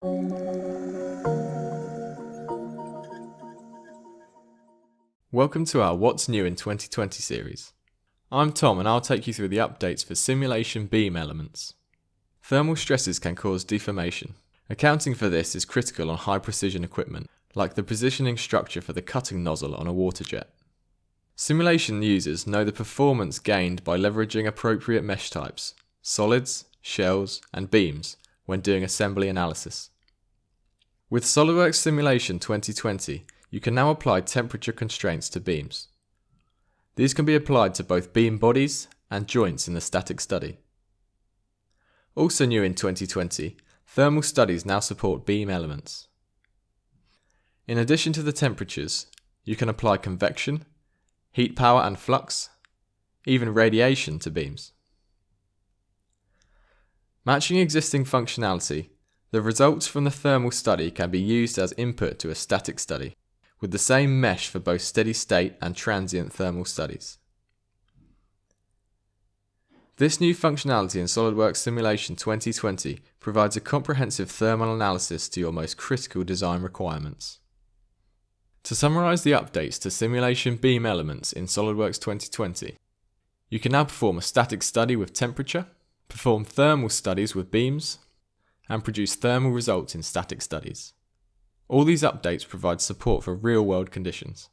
Welcome to our What's New in 2020 series. I'm Tom and I'll take you through the updates for simulation beam elements. Thermal stresses can cause deformation. Accounting for this is critical on high precision equipment, like the positioning structure for the cutting nozzle on a water jet. Simulation users know the performance gained by leveraging appropriate mesh types, solids, shells, and beams when doing assembly analysis. With SOLIDWORKS Simulation 2020, you can now apply temperature constraints to beams. These can be applied to both beam bodies and joints in the static study. Also new in 2020, thermal studies now support beam elements. In addition to the temperatures, you can apply convection, heat power and flux, even radiation to beams. Matching existing functionality, the results from the thermal study can be used as input to a static study, with the same mesh for both steady state and transient thermal studies. This new functionality in SOLIDWORKS Simulation 2020 provides a comprehensive thermal analysis to your most critical design requirements. To summarize the updates to simulation beam elements in SOLIDWORKS 2020, you can now perform a static study with temperature, perform thermal studies with beams, and produce thermal results in static studies. All these updates provide support for real-world conditions.